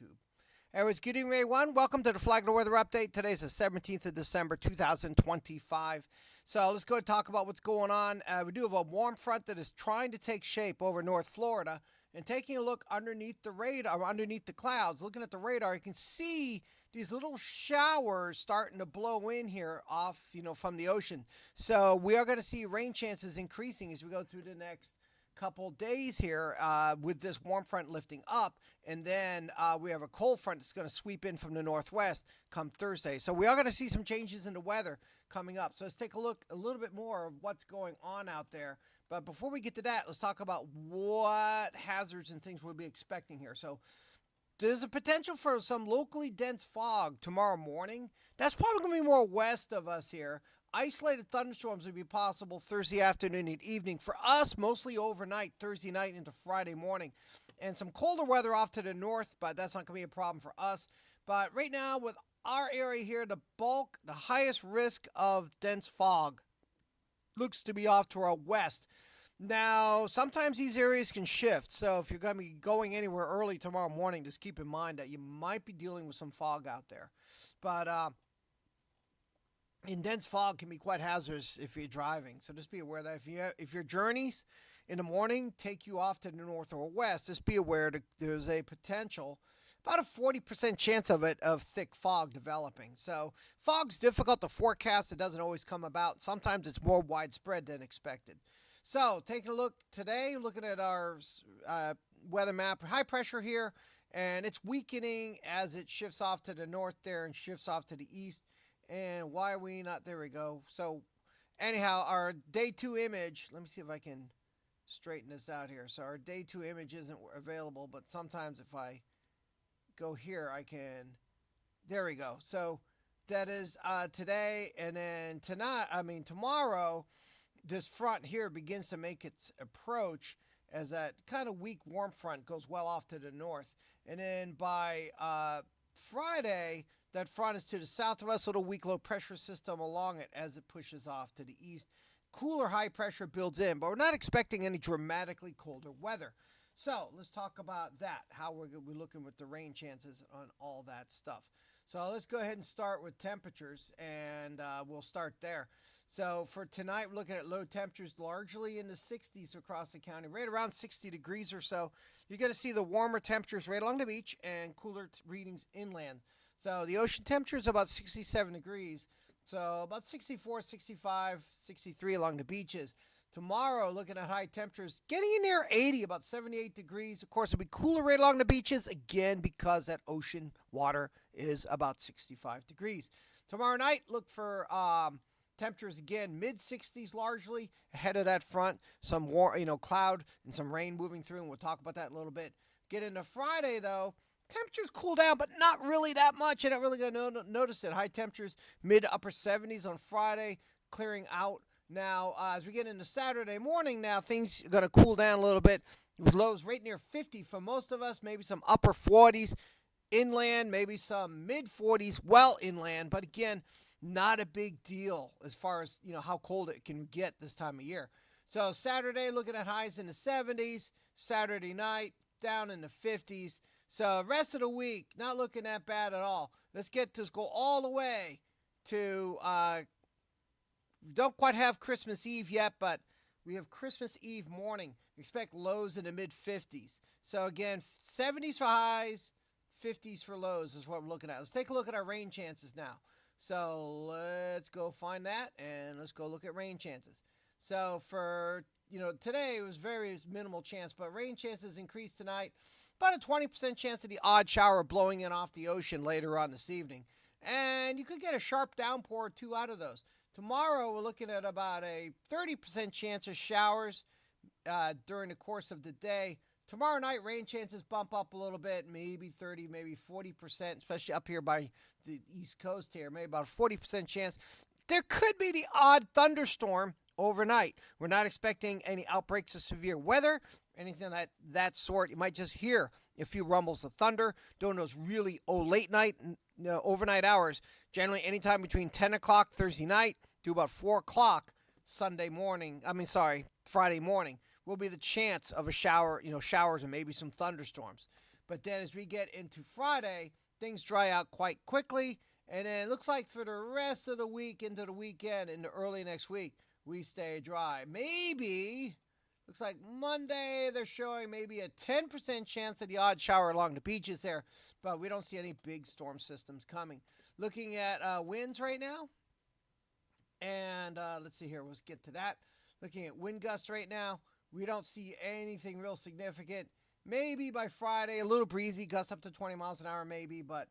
YouTube. Anyways, good evening, everyone. Welcome to the Flagler Weather Update. Today's the 17th of December, 2025. So let's go and talk about what's going on. We do have a warm front that is trying to take shape over North Florida. And taking a look underneath the radar, underneath the clouds, looking at the radar, you can see these little showers starting to blow in here off, from the ocean. So we are going to see rain chances increasing as we go through the next couple days here with this warm front lifting up, and then we have a cold front that's going to sweep in from the northwest come Thursday. So we are going to see some changes in the weather coming up. So let's take a look a little bit more of what's going on out there. But before we get to that, let's talk about what hazards and things we'll be expecting here. So there's a potential for some locally dense fog tomorrow morning. That's probably going to be more west of us here. Isolated thunderstorms would be possible Thursday afternoon and evening. For us, mostly overnight, Thursday night into Friday morning. And some colder weather off to the north, but that's not going to be a problem for us. But right now, with our area here, the highest risk of dense fog looks to be off to our west. Now, sometimes these areas can shift, so if you're going to be going anywhere early tomorrow morning, just keep in mind that you might be dealing with some fog out there. But dense fog can be quite hazardous if you're driving, so just be aware that if your journeys in the morning take you off to the north or west, just be aware that there's a potential, about a 40% chance of thick fog developing. So fog's difficult to forecast. It doesn't always come about. Sometimes it's more widespread than expected. So taking a look today, looking at our weather map, high pressure here, and it's weakening as it shifts off to the north there and shifts off to the east. And why are we not? There we go. So anyhow, our day 2 image, let me see if I can straighten this out here. So our day 2 image isn't available, but sometimes if I go here, I can, there we go. So that is today, and then tomorrow, this front here begins to make its approach as that kind of weak warm front goes well off to the north. And then by Friday, that front is to the south of us, little weak low pressure system along it as it pushes off to the east. Cooler high pressure builds in, but we're not expecting any dramatically colder weather. So let's talk about that, how we're going to be looking with the rain chances on all that stuff. So let's go ahead and start with temperatures, and we'll start there. So for tonight, we're looking at low temperatures largely in the 60s across the county, right around 60 degrees or so. You're going to see the warmer temperatures right along the beach and cooler readings inland. So the ocean temperature is about 67 degrees. So about 64, 65, 63 along the beaches. Tomorrow, looking at high temperatures, getting in near 80, about 78 degrees. Of course, it'll be cooler right along the beaches, again, because that ocean water is about 65 degrees. Tomorrow night, look for temperatures, again, mid-60s largely, ahead of that front. Some cloud and some rain moving through, and we'll talk about that in a little bit. Get into Friday, though. Temperatures cool down, but not really that much. You're not really going to notice it. High temperatures, mid to upper 70s on Friday, clearing out. Now, as we get into Saturday morning now, things are going to cool down a little bit with lows right near 50 for most of us, maybe some upper 40s inland, maybe some mid 40s well inland. But again, not a big deal as far as, how cold it can get this time of year. So Saturday, looking at highs in the 70s. Saturday night, down in the 50s. So rest of the week, not looking that bad at all. Let's go all the way to don't quite have Christmas Eve yet, but we have Christmas Eve morning. Expect lows in the mid-50s. So again, 70s for highs, 50s for lows is what we're looking at. Let's take a look at our rain chances now. So let's go find that, and let's go look at rain chances. So for, today it was very minimal chance, but rain chances increased tonight. About a 20% chance of the odd shower blowing in off the ocean later on this evening. And you could get a sharp downpour or two out of those. Tomorrow, we're looking at about a 30% chance of showers during the course of the day. Tomorrow night, rain chances bump up a little bit, maybe 30, maybe 40%, especially up here by the East Coast here, maybe about a 40% chance. There could be the odd thunderstorm overnight. We're not expecting any outbreaks of severe weather, anything that sort. You might just hear a few rumbles of thunder during those really late night, overnight hours. Generally, anytime between 10 o'clock Thursday night to about 4 o'clock Friday morning will be the chance of a shower, showers and maybe some thunderstorms. But then as we get into Friday, things dry out quite quickly. And then it looks like for the rest of the week into the weekend, into early next week, we stay dry. Maybe, looks like Monday they're showing maybe a 10% chance of the odd shower along the beaches there, but we don't see any big storm systems coming. Looking at winds right now, and let's see here, let's get to that. Looking at wind gusts right now, we don't see anything real significant. Maybe by Friday, a little breezy, gusts up to 20 miles an hour maybe, but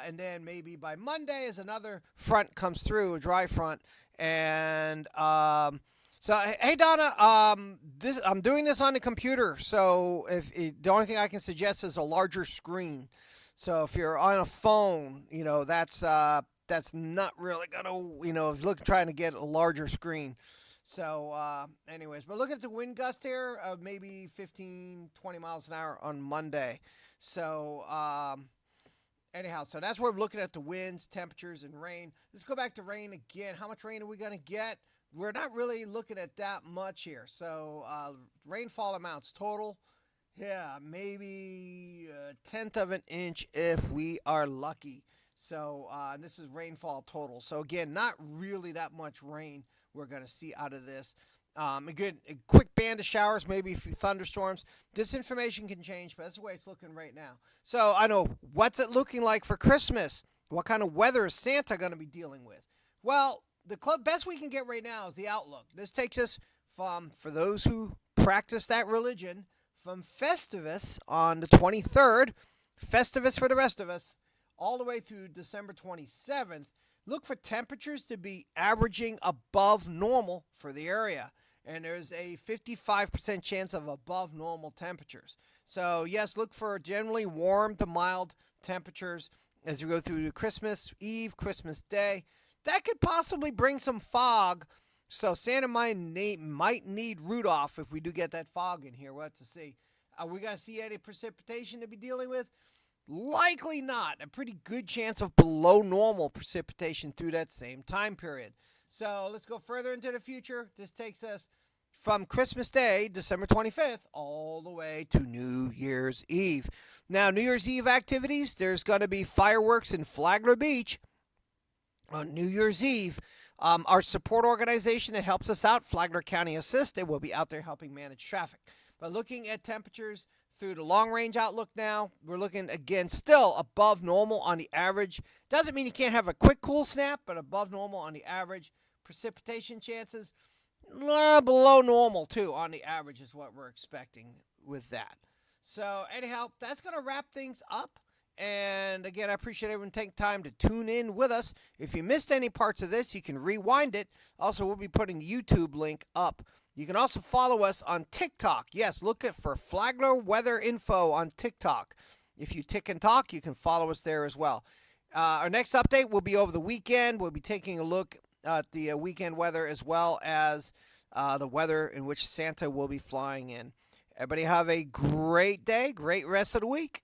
and then maybe by Monday as another front comes through, a dry front. And so, hey Donna, I'm doing this on the computer. So the only thing I can suggest is a larger screen. So if you're on a phone, that's not really gonna, if you're trying to get a larger screen. So, anyways, but look at the wind gust here of maybe 15, 20 miles an hour on Monday. So, anyhow, so that's where we're looking at the winds, temperatures, and rain. Let's go back to rain again. How much rain are we going to get? We're not really looking at that much here. So rainfall amounts total, yeah, maybe a tenth of an inch if we are lucky. So this is rainfall total. So again, not really that much rain we're going to see out of this. A quick band of showers, maybe a few thunderstorms. This information can change, but that's the way it's looking right now. So I know, what's it looking like for Christmas? What kind of weather is Santa going to be dealing with? Well, the best we can get right now is the outlook. This takes us from, for those who practice that religion, from Festivus on the 23rd, Festivus for the rest of us, all the way through December 27th. Look for temperatures to be averaging above normal for the area. And there's a 55% chance of above normal temperatures. So, yes, look for generally warm to mild temperatures as we go through Christmas Eve, Christmas Day. That could possibly bring some fog. So, Santa might need Rudolph if we do get that fog in here. We'll have to see. Are we going to see any precipitation to be dealing with? Likely not. A pretty good chance of below normal precipitation through that same time period. So let's go further into the future. This takes us from Christmas Day, December 25th, all the way to New Year's Eve. Now, New Year's Eve activities, there's going to be fireworks in Flagler Beach on New Year's Eve. Our support organization that helps us out, Flagler County Assist, will be out there helping manage traffic. But looking at temperatures through the long-range outlook now, we're looking, again, still above normal on the average. Doesn't mean you can't have a quick cool snap, but above normal on the average. Precipitation chances, below normal, too, on the average is what we're expecting with that. So, anyhow, that's going to wrap things up. And, again, I appreciate everyone taking time to tune in with us. If you missed any parts of this, you can rewind it. Also, we'll be putting the YouTube link up. You can also follow us on TikTok. Yes, look for Flagler Weather Info on TikTok. If you tick and talk, you can follow us there as well. Our next update will be over the weekend. We'll be taking a look at the weekend weather as well as the weather in which Santa will be flying in. Everybody have a great day, great rest of the week.